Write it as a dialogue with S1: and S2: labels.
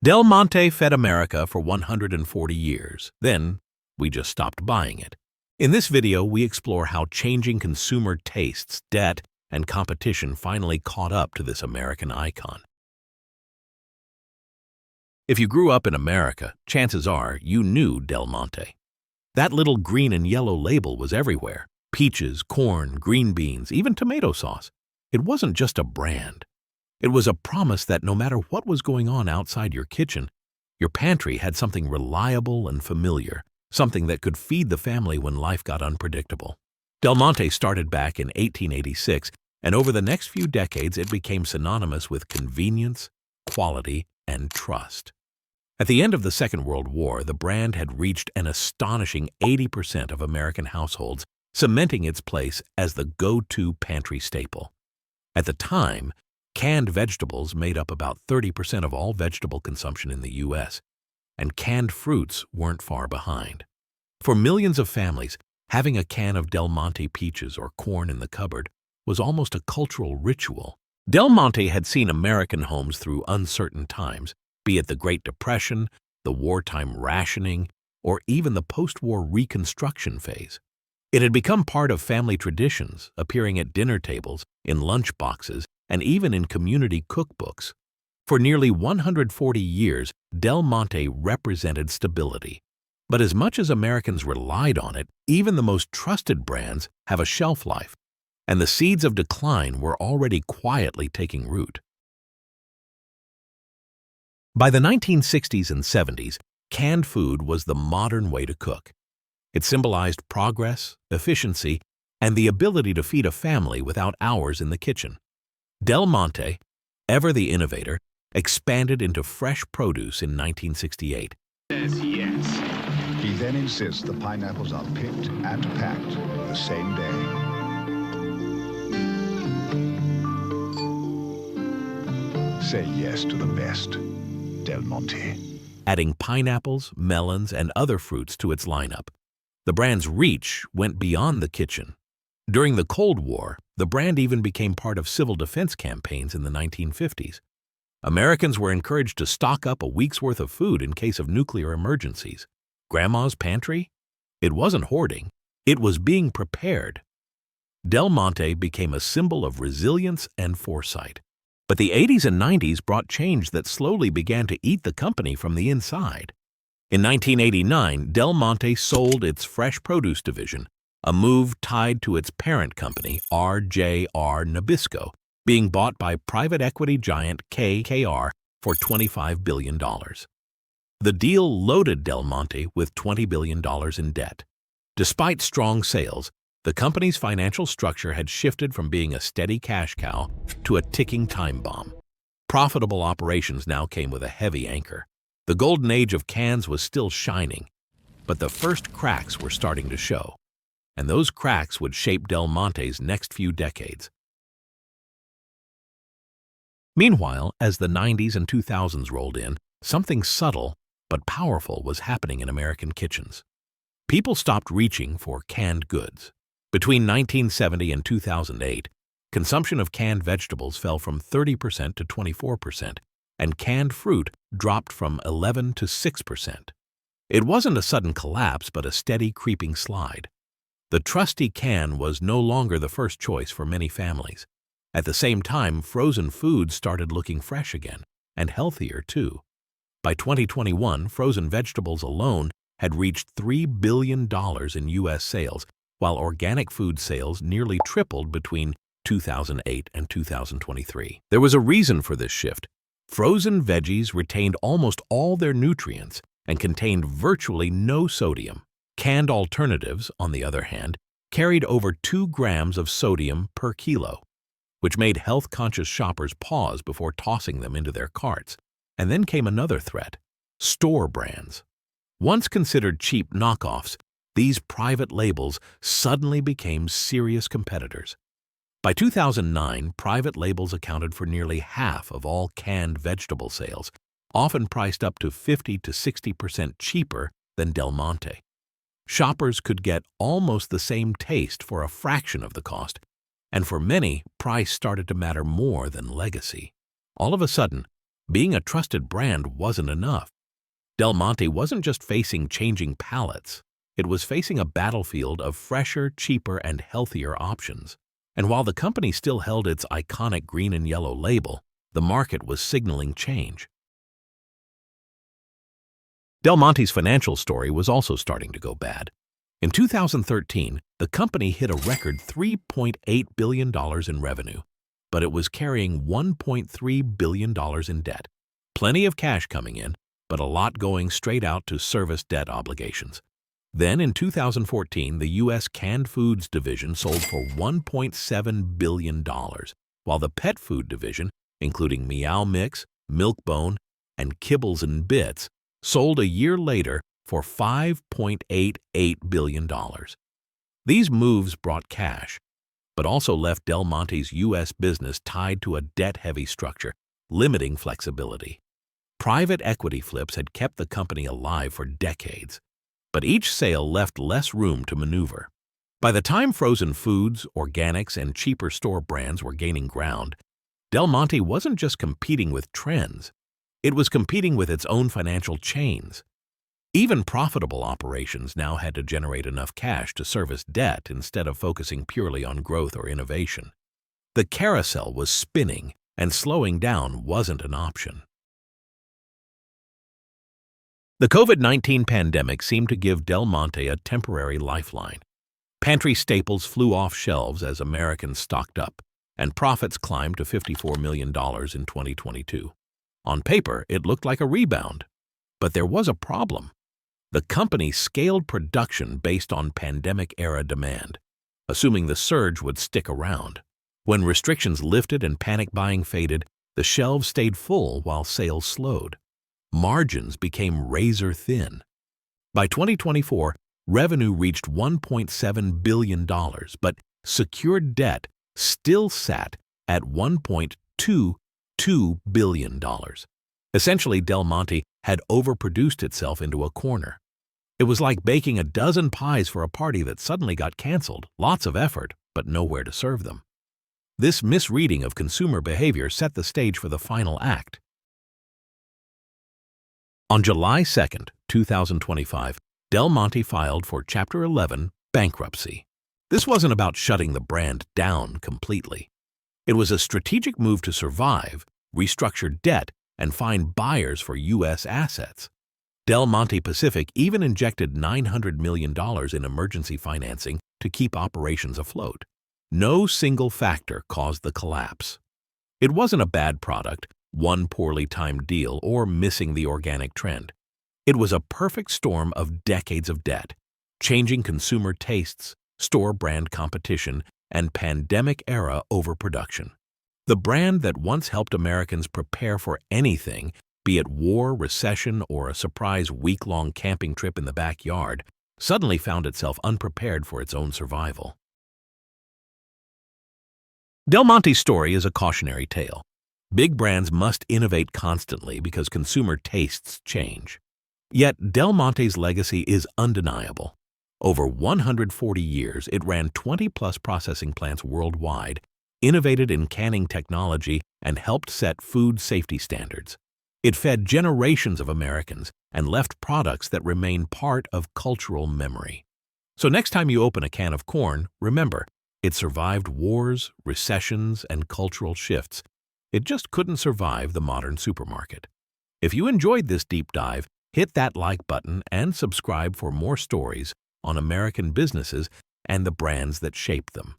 S1: Del Monte fed America for 140 years. Then, we just stopped buying it. In this video, we explore how changing consumer tastes, debt, and competition finally caught up to this American icon. If you grew up in America, chances are you knew Del Monte. That little green and yellow label was everywhere. Peaches, corn, green beans, even tomato sauce. It wasn't just a brand. It was a promise that no matter what was going on outside your kitchen, your pantry had something reliable and familiar, something that could feed the family when life got unpredictable. Del Monte started back in 1886, and over the next few decades it became synonymous with convenience, quality, and trust. At the end of the Second World War, the brand had reached an astonishing 80% of American households, cementing its place as the go-to pantry staple. At the time, canned vegetables made up about 30% of all vegetable consumption in the U.S., and canned fruits weren't far behind. For millions of families, having a can of Del Monte peaches or corn in the cupboard was almost a cultural ritual. Del Monte had seen American homes through uncertain times, be it the Great Depression, the wartime rationing, or even the post-war Reconstruction phase. It had become part of family traditions, appearing at dinner tables, in lunch boxes, and even in community cookbooks. For nearly 140 years, Del Monte represented stability. But as much as Americans relied on it, even the most trusted brands have a shelf life, and the seeds of decline were already quietly taking root. By the 1960s and 70s, canned food was the modern way to cook. It symbolized progress, efficiency, and the ability to feed a family without hours in the kitchen. Del Monte, ever the innovator, expanded into fresh produce in 1968.
S2: Yes.
S3: He then insists the pineapples are picked and packed the same day. Say yes to the best, Del Monte.
S1: Adding pineapples, melons, and other fruits to its lineup. The brand's reach went beyond the kitchen. During the Cold War, the brand even became part of civil defense campaigns in the 1950s. Americans were encouraged to stock up a week's worth of food in case of nuclear emergencies. Grandma's pantry? It wasn't hoarding. It was being prepared. Del Monte became a symbol of resilience and foresight. But the 80s and 90s brought change that slowly began to eat the company from the inside. In 1989, Del Monte sold its fresh produce division, a move tied to its parent company, RJR Nabisco, being bought by private equity giant KKR for $25 billion. The deal loaded Del Monte with $20 billion in debt. Despite strong sales, the company's financial structure had shifted from being a steady cash cow to a ticking time bomb. Profitable operations now came with a heavy anchor. The golden age of cans was still shining, but the first cracks were starting to show, and those cracks would shape Del Monte's next few decades. Meanwhile, as the 90s and 2000s rolled in, something subtle but powerful was happening in American kitchens. People stopped reaching for canned goods. Between 1970 and 2008, consumption of canned vegetables fell from 30% to 24%, and canned fruit dropped from 11% to 6%. It wasn't a sudden collapse, but a steady creeping slide. The trusty can was no longer the first choice for many families. At the same time, frozen foods started looking fresh again, and healthier too. By 2021, frozen vegetables alone had reached $3 billion in U.S. sales, while organic food sales nearly tripled between 2008 and 2023. There was a reason for this shift. Frozen veggies retained almost all their nutrients and contained virtually no sodium. Canned alternatives, on the other hand, carried over 2 grams of sodium per kilo, which made health-conscious shoppers pause before tossing them into their carts. And then came another threat: store brands. Once considered cheap knockoffs, these private labels suddenly became serious competitors. By 2009, private labels accounted for nearly half of all canned vegetable sales, often priced up to 50 to 60% cheaper than Del Monte. Shoppers could get almost the same taste for a fraction of the cost, and for many, price started to matter more than legacy. All of a sudden, being a trusted brand wasn't enough. Del Monte wasn't just facing changing palates. It was facing a battlefield of fresher, cheaper, and healthier options. And while the company still held its iconic green and yellow label, the market was signaling change. Del Monte's financial story was also starting to go bad. In 2013, the company hit a record $3.8 billion in revenue, but it was carrying $1.3 billion in debt. Plenty of cash coming in, but a lot going straight out to service debt obligations. Then in 2014, the U.S. canned foods division sold for $1.7 billion, while the pet food division, including Meow Mix, Milk-Bone, and Kibbles and Bits, sold a year later for $5.88 billion. These moves brought cash, but also left Del Monte's U.S. business tied to a debt-heavy structure, limiting flexibility. Private equity flips had kept the company alive for decades, but each sale left less room to maneuver. By the time frozen foods, organics, and cheaper store brands were gaining ground, Del Monte wasn't just competing with trends. It was competing with its own financial chains. Even profitable operations now had to generate enough cash to service debt instead of focusing purely on growth or innovation. The carousel was spinning, and slowing down wasn't an option. The COVID-19 pandemic seemed to give Del Monte a temporary lifeline. Pantry staples flew off shelves as Americans stocked up, and profits climbed to $54 million in 2022. On paper, it looked like a rebound. But there was a problem. The company scaled production based on pandemic-era demand, assuming the surge would stick around. When restrictions lifted and panic buying faded, the shelves stayed full while sales slowed. Margins became razor-thin. By 2024, revenue reached $1.7 billion, but secured debt still sat at $1.22 billion. Essentially, Del Monte had overproduced itself into a corner. It was like baking a dozen pies for a party that suddenly got canceled. Lots of effort, but nowhere to serve them. This misreading of consumer behavior set the stage for the final act. On July 2, 2025, Del Monte filed for Chapter 11 bankruptcy. This wasn't about shutting the brand down completely. It was a strategic move to survive, restructure debt, and find buyers for U.S. assets. Del Monte Pacific even injected $900 million in emergency financing to keep operations afloat. No single factor caused the collapse. It wasn't a bad product, one poorly timed deal, or missing the organic trend. It was a perfect storm of decades of debt, changing consumer tastes, store brand competition, and pandemic-era overproduction. The brand that once helped Americans prepare for anything, be it war, recession, or a surprise week-long camping trip in the backyard, suddenly found itself unprepared for its own survival. Del Monte's story is a cautionary tale. Big brands must innovate constantly because consumer tastes change. Yet Del Monte's legacy is undeniable. Over 140 years, it ran 20-plus processing plants worldwide, innovated in canning technology, and helped set food safety standards. It fed generations of Americans and left products that remain part of cultural memory. So next time you open a can of corn, remember, it survived wars, recessions, and cultural shifts. It just couldn't survive the modern supermarket. If you enjoyed this deep dive, hit that like button and subscribe for more stories on American businesses and the brands that shape them.